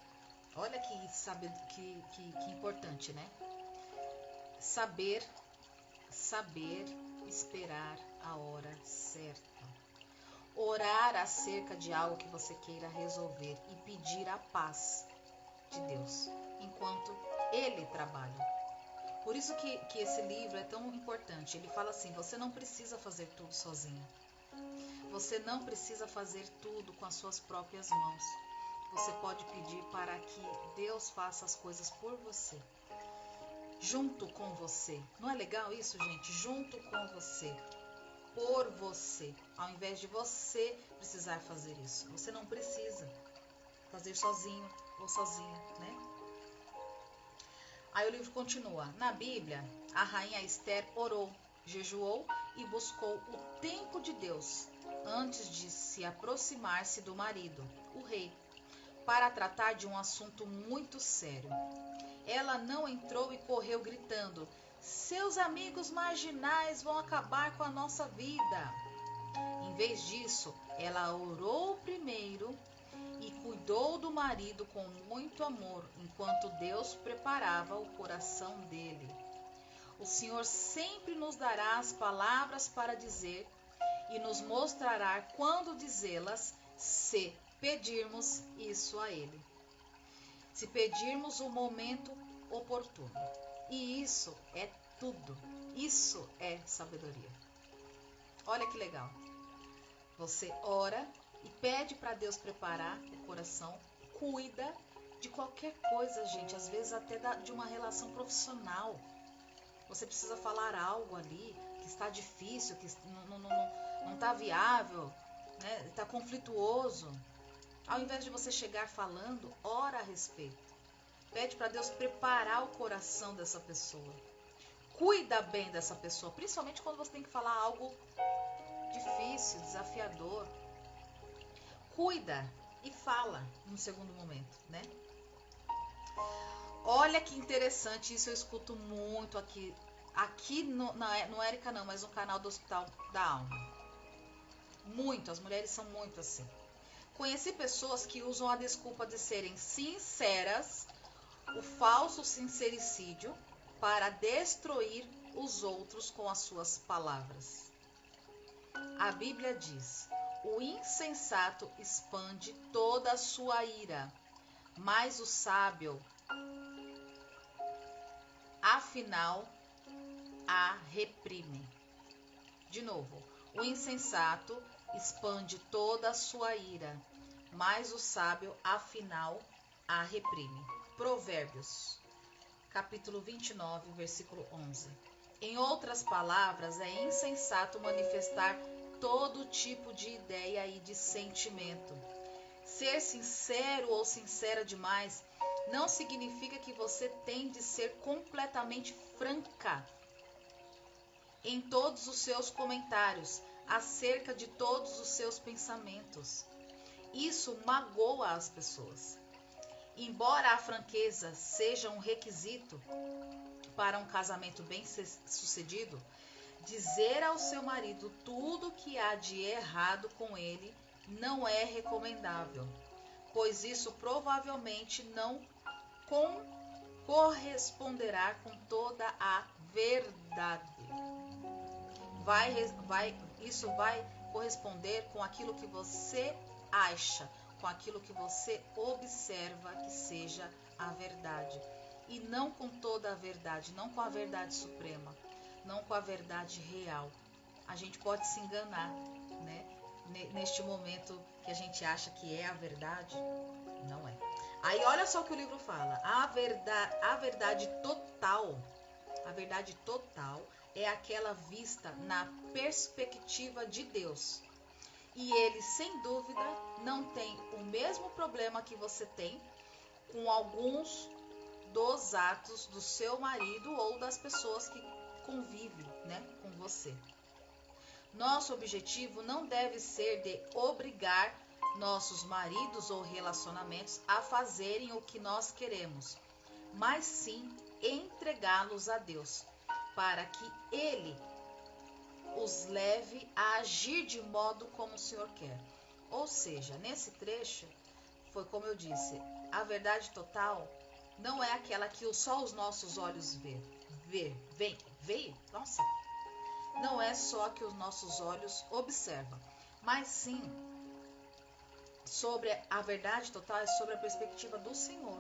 olha que importante, né? Saber esperar a hora certa. Orar acerca de algo que você queira resolver e pedir a paz de Deus enquanto Ele trabalha. Por isso que esse livro é tão importante. Ele fala assim, você não precisa fazer tudo sozinho. Você não precisa fazer tudo com as suas próprias mãos. Você pode pedir para que Deus faça as coisas por você. Junto com você. Não é legal isso, gente? Junto com você. Por você. Ao invés de você precisar fazer isso. Você não precisa fazer sozinho ou sozinha, né? Aí o livro continua. Na Bíblia, a rainha Esther orou, jejuou e buscou o tempo de Deus antes de se aproximar-se do marido, o rei, para tratar de um assunto muito sério. Ela não entrou e correu gritando: seus amigos marginais vão acabar com a nossa vida. Em vez disso, ela orou primeiro e cuidou do marido com muito amor, enquanto Deus preparava o coração dele. O Senhor sempre nos dará as palavras para dizer e nos mostrará quando dizê-las, se pedirmos isso a Ele. Se pedirmos o momento oportuno. E isso é tudo. Isso é sabedoria. Olha que legal. Você ora e pede para Deus preparar o coração. Cuida de qualquer coisa, gente. Às vezes até de uma relação profissional. Você precisa falar algo ali que está difícil, que não está viável. né? Está conflituoso. Ao invés de você chegar falando, ora a respeito. Pede para Deus preparar o coração dessa pessoa. Cuida bem dessa pessoa, principalmente quando você tem que falar algo difícil, desafiador. Cuida e fala no segundo momento, né? Olha que interessante, isso eu escuto muito aqui. Aqui no Érica não, mas no canal do Hospital da Alma. Muito, as mulheres são muito assim. Conheci pessoas que usam a desculpa de serem sinceras, o falso sincericídio, para destruir os outros com as suas palavras. A Bíblia diz: o insensato expande toda a sua ira, mas o sábio, afinal, a reprime. De novo, o insensato expande toda a sua ira, mas o sábio, afinal, a reprime. Provérbios, capítulo 29, versículo 11. Em outras palavras, é insensato manifestar todo tipo de ideia e de sentimento. Ser sincero ou sincera demais não significa que você tem de ser completamente franca em todos os seus comentários acerca de todos os seus pensamentos. Isso magoa as pessoas. Embora a franqueza seja um requisito para um casamento bem-sucedido, dizer ao seu marido tudo que há de errado com ele não é recomendável, pois isso provavelmente não corresponderá com toda a verdade. Isso vai corresponder com aquilo que você acha, com aquilo que você observa que seja a verdade. E não com toda a verdade, não com a verdade suprema, não com a verdade real. A gente pode se enganar, né? Neste momento que a gente acha que é a verdade, não é. Aí olha só o que o livro fala. A verdade total é aquela vista na perspectiva de Deus. E ele, sem dúvida, não tem o mesmo problema que você tem com alguns dos atos do seu marido ou das pessoas que convivem, né, com você. Nosso objetivo não deve ser de obrigar nossos maridos ou relacionamentos a fazerem o que nós queremos, mas sim entregá-los a Deus, para que Ele os leve a agir de modo como o Senhor quer. Ou seja, nesse trecho, foi como eu disse, a verdade total não é aquela que só os nossos olhos veem. Nossa, não é só que os nossos olhos observam, mas sim sobre a verdade total, é sobre a perspectiva do Senhor.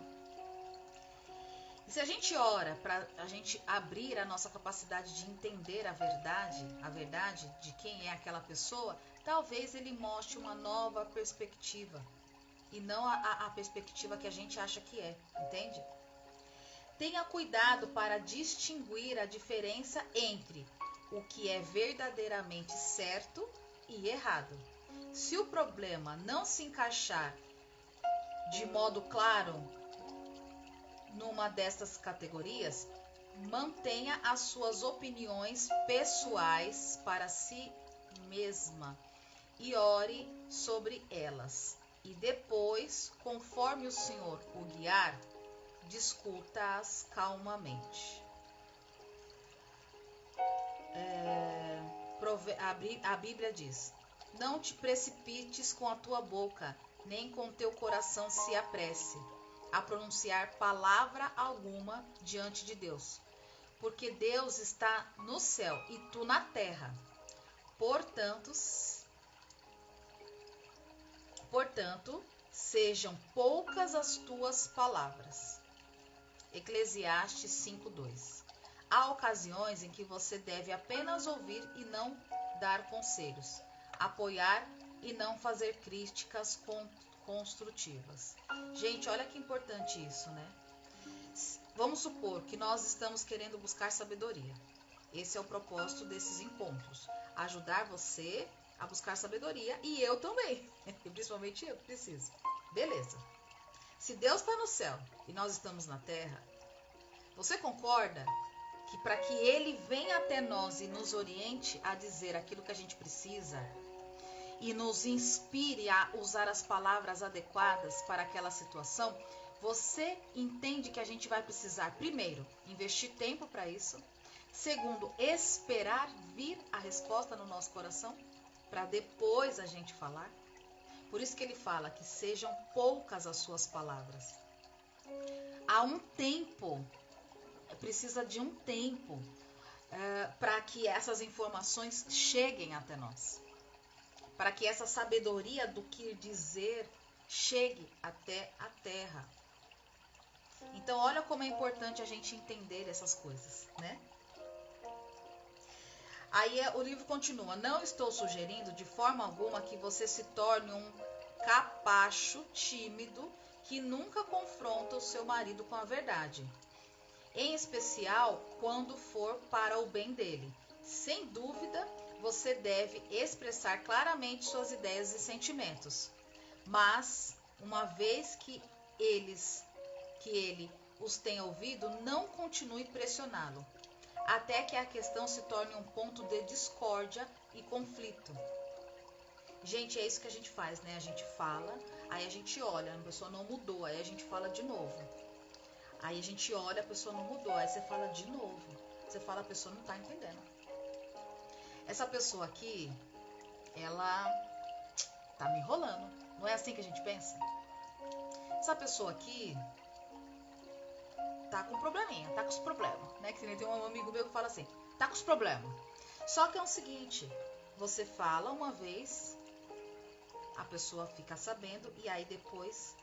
E se a gente ora para a gente abrir a nossa capacidade de entender a verdade de quem é aquela pessoa, talvez ele mostre uma nova perspectiva e não a perspectiva que a gente acha que é, entende? Tenha cuidado para distinguir a diferença entre o que é verdadeiramente certo e errado. Se o problema não se encaixar de modo claro numa destas categorias, mantenha as suas opiniões pessoais para si mesma e ore sobre elas. E depois, conforme o Senhor o guiar, discuta-as calmamente. A Bíblia diz: não te precipites com a tua boca, nem com teu coração se apresse a pronunciar palavra alguma diante de Deus, porque Deus está no céu e tu na terra. Portanto, sejam poucas as tuas palavras. Eclesiastes 5:2. Há ocasiões em que você deve apenas ouvir e não dar conselhos, apoiar e não fazer críticas construtivas. Gente, olha que importante isso, né? Vamos supor que nós estamos querendo buscar sabedoria. Esse é o propósito desses encontros. Ajudar você a buscar sabedoria, e eu também, principalmente eu que preciso. Beleza. Se Deus está no céu e nós estamos na terra, você concorda que para que Ele venha até nós e nos oriente a dizer aquilo que a gente precisa e nos inspire a usar as palavras adequadas para aquela situação, você entende que a gente vai precisar, primeiro, investir tempo para isso, segundo, esperar vir a resposta no nosso coração, para depois a gente falar? Por isso que ele fala que sejam poucas as suas palavras. Há um tempo, precisa de um tempo para que essas informações cheguem até nós. Para que essa sabedoria do que dizer chegue até a terra. Então, olha como é importante a gente entender essas coisas, né? Aí o livro continua: não estou sugerindo de forma alguma que você se torne um capacho tímido que nunca confronta o seu marido com a verdade. Em especial quando for para o bem dele. Sem dúvida, você deve expressar claramente suas ideias e sentimentos. Mas, uma vez que ele os tenha ouvido, não continue pressioná-lo, até que a questão se torne um ponto de discórdia e conflito. Gente, é isso que a gente faz, né? A gente fala, aí a gente olha, a pessoa não mudou, aí a gente fala de novo. Aí a gente olha, a pessoa não mudou, aí você fala de novo. Você fala, a pessoa não tá entendendo. Essa pessoa aqui, ela tá me enrolando. Não é assim que a gente pensa? Essa pessoa aqui tá com probleminha, tá com os problemas, né? Que tem um amigo meu que fala assim, tá com os problemas. Só que é o seguinte, você fala uma vez, a pessoa fica sabendo e aí depois,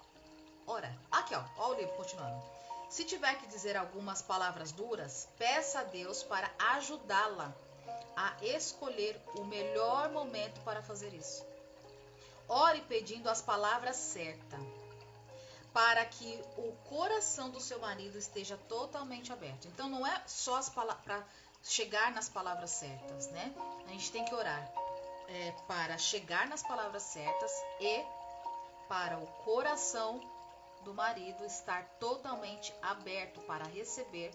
ora, aqui ó o livro continuando. Se tiver que dizer algumas palavras duras, peça a Deus para ajudá-la a escolher o melhor momento para fazer isso. Ore pedindo as palavras certas, para que o coração do seu marido esteja totalmente aberto. Então não é só as palavras para chegar nas palavras certas, né? A gente tem que orar para chegar nas palavras certas e para o coração do marido estar totalmente aberto para receber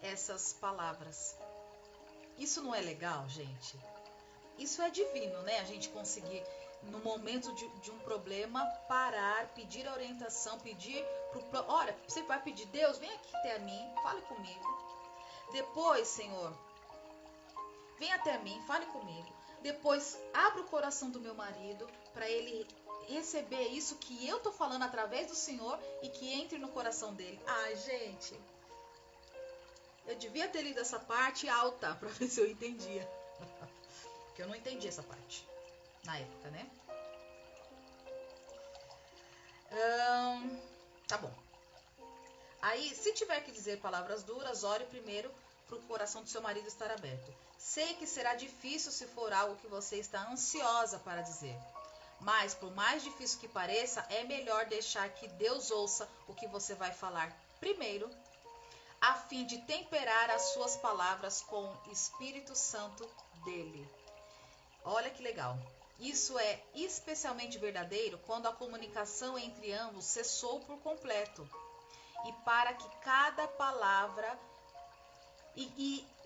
essas palavras. Isso não é legal, gente? Isso é divino, né? A gente conseguir, no momento de um problema, parar, pedir a orientação, pedir olha, você vai pedir, Deus, vem aqui até mim, fale comigo. Depois, Senhor, vem até mim, fale comigo. Depois, abra o coração do meu marido para ele receber isso que eu tô falando através do Senhor e que entre no coração dele. Ai, gente, eu devia ter lido essa parte alta para ver se eu entendia. Porque eu não entendi essa parte na época, né? Tá bom. Aí, se tiver que dizer palavras duras, ore primeiro para o coração do seu marido estar aberto. Sei que será difícil se for algo que você está ansiosa para dizer. Mas, por mais difícil que pareça, é melhor deixar que Deus ouça o que você vai falar primeiro, a fim de temperar as suas palavras com o Espírito Santo dele. Olha que legal. Isso é especialmente verdadeiro quando a comunicação entre ambos cessou por completo. E para que cada palavra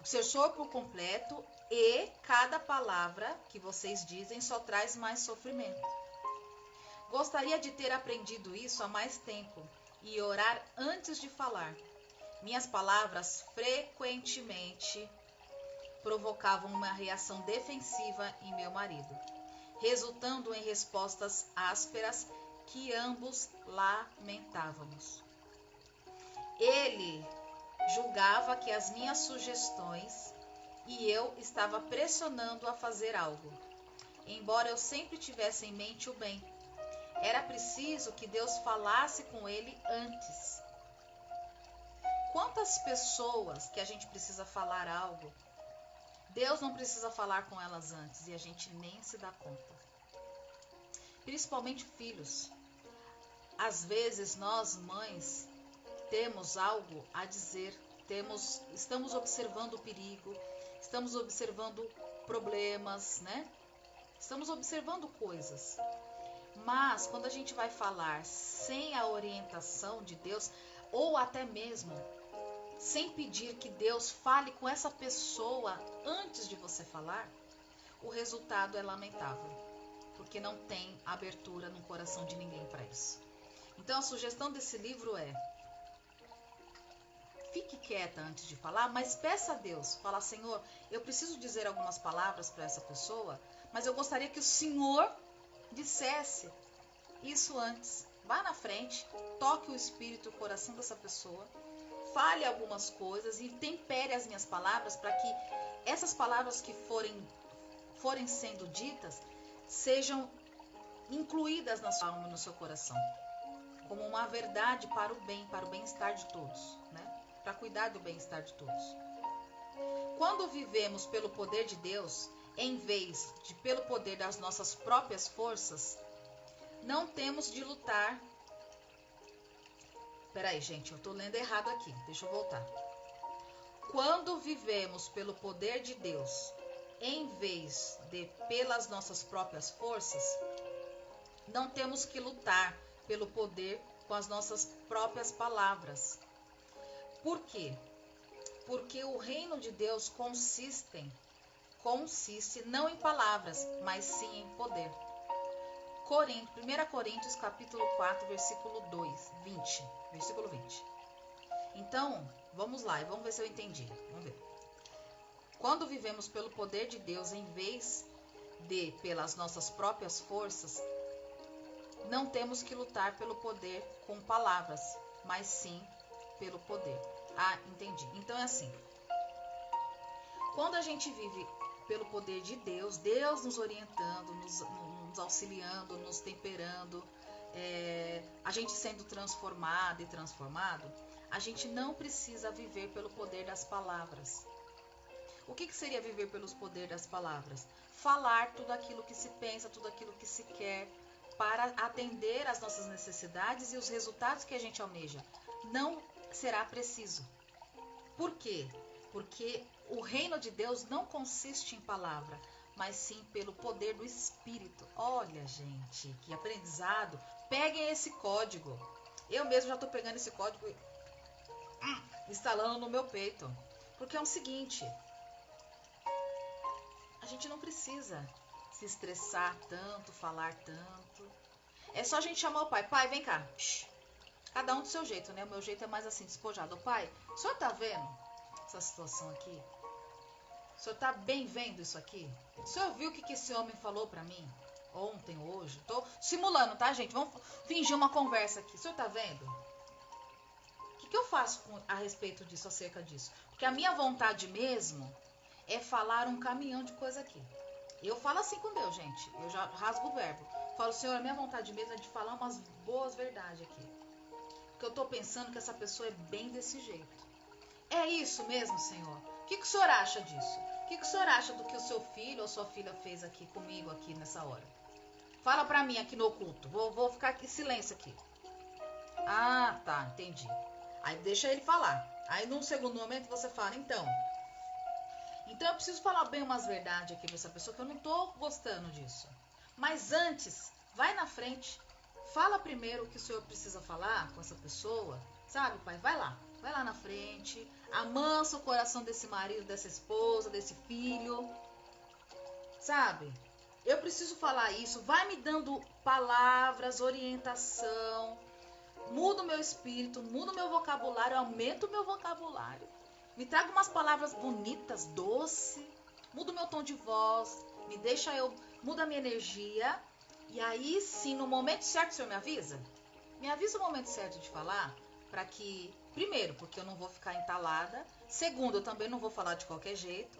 cessou por completo e cada palavra que vocês dizem só traz mais sofrimento. Gostaria de ter aprendido isso há mais tempo e orar antes de falar. Minhas palavras frequentemente provocavam uma reação defensiva em meu marido, resultando em respostas ásperas que ambos lamentávamos. Ele julgava que as minhas sugestões e eu estava pressionando a fazer algo, embora eu sempre tivesse em mente o bem. Era preciso que Deus falasse com ele antes. Quantas pessoas que a gente precisa falar algo, Deus não precisa falar com elas antes e a gente nem se dá conta. Principalmente filhos. Às vezes nós, mães, temos algo a dizer, estamos observando o perigo, estamos observando problemas, né? estamos observando coisas. Mas quando a gente vai falar sem a orientação de Deus, ou até mesmo sem pedir que Deus fale com essa pessoa antes de você falar, o resultado é lamentável, porque não tem abertura no coração de ninguém para isso. Então a sugestão desse livro é: fique quieta antes de falar, mas peça a Deus. Fala: Senhor, eu preciso dizer algumas palavras para essa pessoa, mas eu gostaria que o Senhor dissesse isso antes. Vá na frente, toque o espírito e o coração dessa pessoa, fale algumas coisas e tempere as minhas palavras para que essas palavras que forem sendo ditas sejam incluídas na sua alma e no seu coração, como uma verdade para o bem, para o bem-estar de todos, né? Para cuidar do bem-estar de todos. Quando vivemos pelo poder de Deus, em vez de pelo poder das nossas próprias forças, não temos de lutar. Peraí, gente, eu estou lendo errado aqui. Deixa eu voltar. Quando vivemos pelo poder de Deus, em vez de pelas nossas próprias forças, não temos que lutar pelo poder com as nossas próprias palavras. Por quê? Porque o reino de Deus consiste não em palavras, mas sim em poder. 1 Coríntios capítulo 4, versículo 20. Então, vamos lá e vamos ver se eu entendi. Vamos ver. Quando vivemos pelo poder de Deus em vez de pelas nossas próprias forças, não temos que lutar pelo poder com palavras, mas sim pelo poder. Ah, entendi. Então é assim. Quando a gente vive pelo poder de Deus, Deus nos orientando, nos auxiliando, nos temperando, a gente sendo transformado e transformado, a gente não precisa viver pelo poder das palavras. O que seria viver pelo poder das palavras? Falar tudo aquilo que se pensa, tudo aquilo que se quer, para atender às nossas necessidades e os resultados que a gente almeja. Não será preciso. Por quê? Porque o reino de Deus não consiste em palavra, mas sim pelo poder do Espírito. Olha, gente, que aprendizado. Peguem esse código. Eu mesmo já estou pegando esse código e instalando no meu peito. Porque é o seguinte: a gente não precisa se estressar tanto, falar tanto. É só a gente chamar o pai. Pai, vem cá. Cada um do seu jeito, né? O meu jeito é mais assim, despojado. Pai, o senhor tá vendo essa situação aqui? O senhor tá bem vendo isso aqui? O senhor viu o que esse homem falou pra mim? Ontem, hoje? Tô simulando, tá, gente? Vamos fingir uma conversa aqui. O senhor tá vendo? O que eu faço a respeito disso, acerca disso? Porque a minha vontade mesmo é falar um caminhão de coisa aqui. Eu falo assim com Deus, gente. Eu já rasgo o verbo. Falo: Senhor, a minha vontade mesmo é de falar umas boas verdades aqui. Porque eu tô pensando que essa pessoa é bem desse jeito. É isso mesmo, Senhor? O que o Senhor acha disso? O que o Senhor acha do que o seu filho ou sua filha fez aqui comigo, aqui nessa hora? Fala pra mim aqui no oculto. Vou ficar aqui em silêncio aqui. Ah, tá, entendi. Aí deixa ele falar. Aí num segundo momento você fala: Então eu preciso falar bem umas verdades aqui pra essa pessoa, que eu não tô gostando disso. Mas antes, vai na frente. Fala primeiro o que o senhor precisa falar com essa pessoa. Sabe, pai? Vai lá na frente. Amansa o coração desse marido, dessa esposa, desse filho. Sabe? Eu preciso falar isso. Vai me dando palavras, orientação. Muda o meu espírito, muda o meu vocabulário, aumenta o meu vocabulário. Me traga umas palavras bonitas, doce. Muda o meu tom de voz. Muda a minha energia. E aí sim, no momento certo, o senhor me avisa? Me avisa o momento certo de falar, para que, primeiro, porque eu não vou ficar entalada. Segundo, eu também não vou falar de qualquer jeito.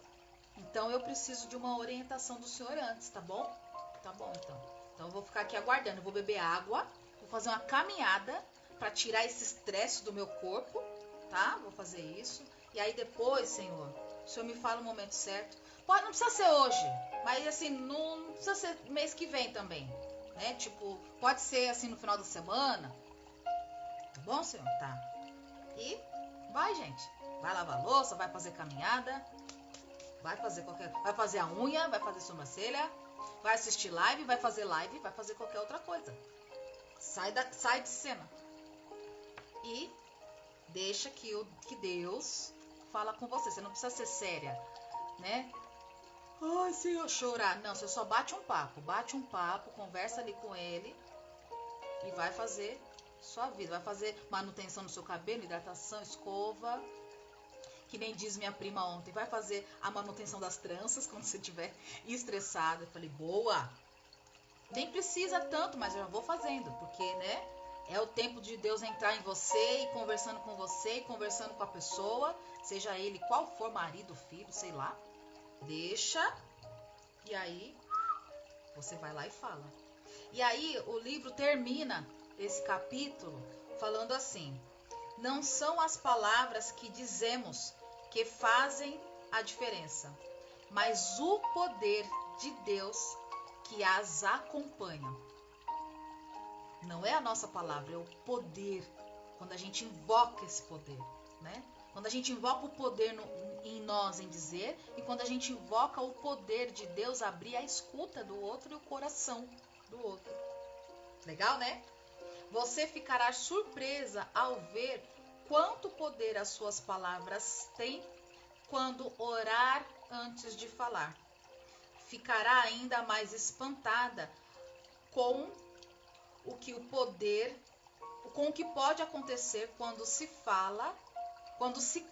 Então eu preciso de uma orientação do senhor antes, tá bom? Tá bom, então. Então eu vou ficar aqui aguardando. Eu vou beber água, vou fazer uma caminhada para tirar esse estresse do meu corpo, tá? Vou fazer isso. E aí depois, Senhor, o senhor me fala o momento certo. Não precisa ser hoje, mas assim, não precisa ser mês que vem também, né? Tipo, pode ser assim no final da semana. Tá bom, Senhor? Tá. E vai, gente. Vai lavar a louça, vai fazer caminhada, vai fazer a unha, vai fazer sobrancelha. Vai assistir live, vai fazer qualquer outra coisa. Sai de cena. E deixa que Deus fala com você. Você não precisa ser séria, né? Ai, Senhor, chorar. Não, você só bate um papo, conversa ali com ele e vai fazer sua vida. Vai fazer manutenção no seu cabelo, hidratação, escova. Que nem diz minha prima ontem, vai fazer a manutenção das tranças quando você estiver estressada. Eu falei, boa! Nem precisa tanto, mas eu já vou fazendo, porque, né? É o tempo de Deus entrar em você e conversando com você, e conversando com a pessoa, seja ele qual for, marido, filho, sei lá. Deixa, e aí você vai lá e fala. E aí o livro termina esse capítulo falando assim: não são as palavras que dizemos que fazem a diferença, mas o poder de Deus que as acompanha. Não é a nossa palavra, é o poder. Quando a gente invoca esse poder, né? Quando a gente invoca o poder em nós em dizer, e quando a gente invoca o poder de Deus abrir a escuta do outro e o coração do outro. Legal, né? Você ficará surpresa ao ver quanto poder as suas palavras têm quando orar antes de falar. Ficará ainda mais espantada com o que pode acontecer quando se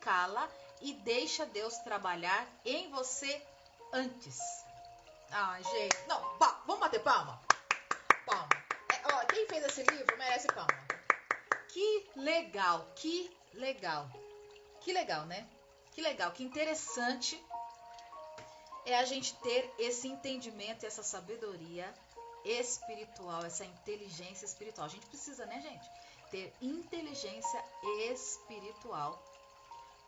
cala e deixa Deus trabalhar em você antes. Ai, gente, não, vamos bater palma? Palma. Quem fez esse livro merece palma. Que legal, né? Que legal, que interessante é a gente ter esse entendimento, essa sabedoria espiritual, essa inteligência espiritual. A gente precisa, né, gente? Ter inteligência espiritual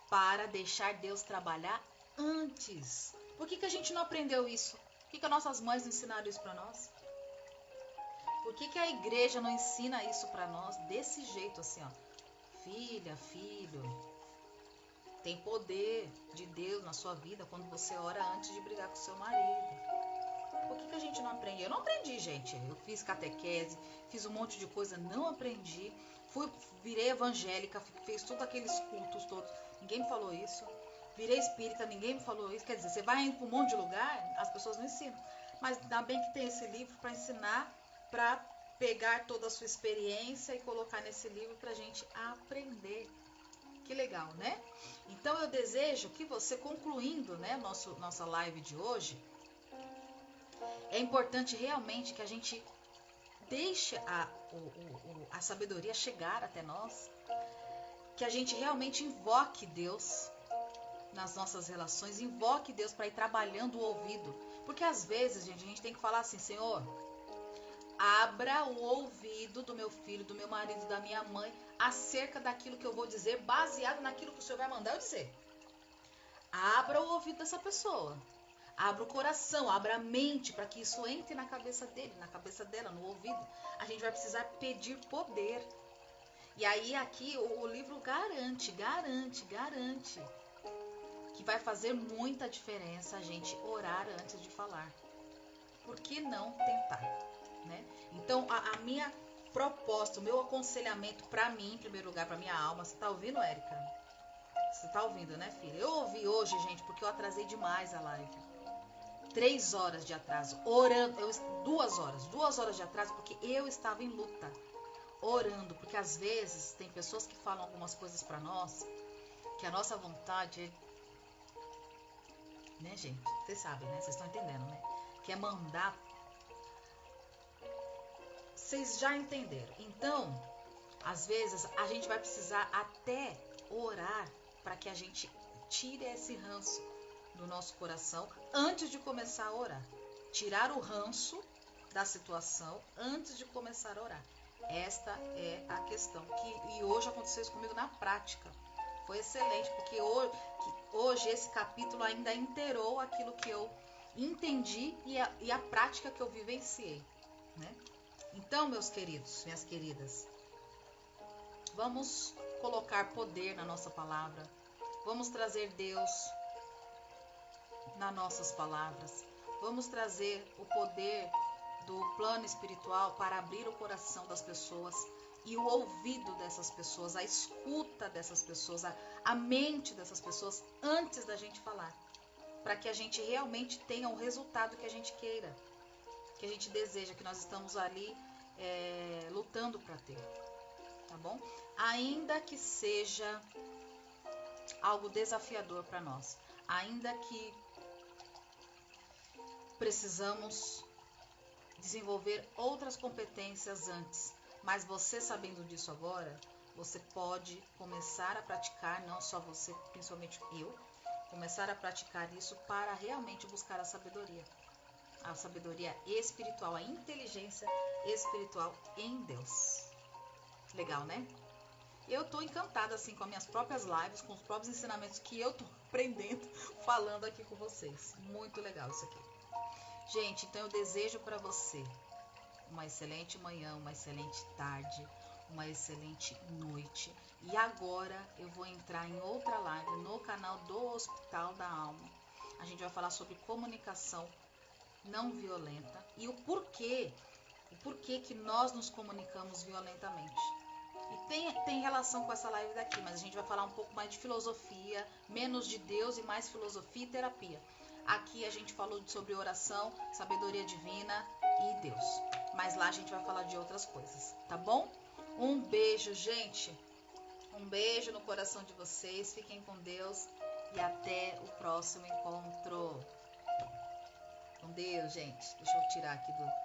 para deixar Deus trabalhar antes. Por que a gente não aprendeu isso? Por que as nossas mães não ensinaram isso para nós? Por que a igreja não ensina isso para nós desse jeito, assim, ó? Filha, filho, tem poder de Deus na sua vida quando você ora antes de brigar com seu marido. Por que a gente não aprende? Eu não aprendi, gente. Eu fiz catequese, fiz um monte de coisa, não aprendi. Virei evangélica, fiz todos aqueles cultos todos. Ninguém me falou isso. Virei espírita, ninguém me falou isso. Quer dizer, você vai indo para um monte de lugar, as pessoas não ensinam. Mas ainda bem que tem esse livro para ensinar, para pegar toda a sua experiência e colocar nesse livro para a gente aprender. Que legal, né? Então eu desejo que você, concluindo, né, nossa live de hoje, é importante realmente que a gente deixe a sabedoria chegar até nós, que a gente realmente invoque Deus nas nossas relações, invoque Deus para ir trabalhando o ouvido, porque às vezes, gente, a gente tem que falar assim: Senhor, abra o ouvido do meu filho, do meu marido, da minha mãe, acerca daquilo que eu vou dizer, baseado naquilo que o Senhor vai mandar eu dizer. Abra o ouvido dessa pessoa. Abra o coração, abra a mente para que isso entre na cabeça dele, na cabeça dela, no ouvido. A gente vai precisar pedir poder. E aí aqui o livro garante que vai fazer muita diferença a gente orar antes de falar. Por que não tentar, né? Então a minha proposta, o meu aconselhamento para mim, em primeiro lugar, para minha alma, você tá ouvindo, Érica? Você tá ouvindo, né, filha? Eu ouvi hoje, gente, porque eu atrasei demais a live. 3 horas de atraso, orando, 2 horas de atraso, porque eu estava em luta, orando, porque às vezes tem pessoas que falam algumas coisas para nós, que a nossa vontade é, né, gente, vocês sabem, né, vocês estão entendendo, né, que é mandar, vocês já entenderam. Então, às vezes, a gente vai precisar até orar para que a gente tire esse ranço do nosso coração antes de começar a orar. Tirar o ranço da situação antes de começar a orar. Esta é a questão. E hoje aconteceu isso comigo na prática. Foi excelente, porque hoje esse capítulo ainda inteirou aquilo que eu entendi e a prática que eu vivenciei, né? Então, meus queridos, minhas queridas, vamos colocar poder na nossa palavra. Vamos trazer Deus nas nossas palavras. Vamos trazer o poder do plano espiritual para abrir o coração das pessoas e o ouvido dessas pessoas, a escuta dessas pessoas, a mente dessas pessoas antes da gente falar, para que a gente realmente tenha o resultado que a gente queira, que a gente deseja, que nós estamos ali lutando para ter, tá bom? Ainda que seja algo desafiador para nós, ainda que precisamos desenvolver outras competências antes, mas você sabendo disso agora, você pode começar a praticar, não só você, principalmente eu, começar a praticar isso para realmente buscar a sabedoria espiritual, a inteligência espiritual em Deus. Legal, né? Eu tô encantada assim com as minhas próprias lives, com os próprios ensinamentos que eu tô aprendendo, falando aqui com vocês. Muito legal isso aqui. Gente, então eu desejo para você uma excelente manhã, uma excelente tarde, uma excelente noite. E agora eu vou entrar em outra live no canal do Hospital da Alma. A gente vai falar sobre comunicação não violenta e o porquê que nós nos comunicamos violentamente. E tem relação com essa live daqui, mas a gente vai falar um pouco mais de filosofia, menos de Deus e mais filosofia e terapia. Aqui a gente falou sobre oração, sabedoria divina e Deus. Mas lá a gente vai falar de outras coisas, tá bom? Um beijo, gente. Um beijo no coração de vocês. Fiquem com Deus e até o próximo encontro. Com Deus, gente. Deixa eu tirar aqui do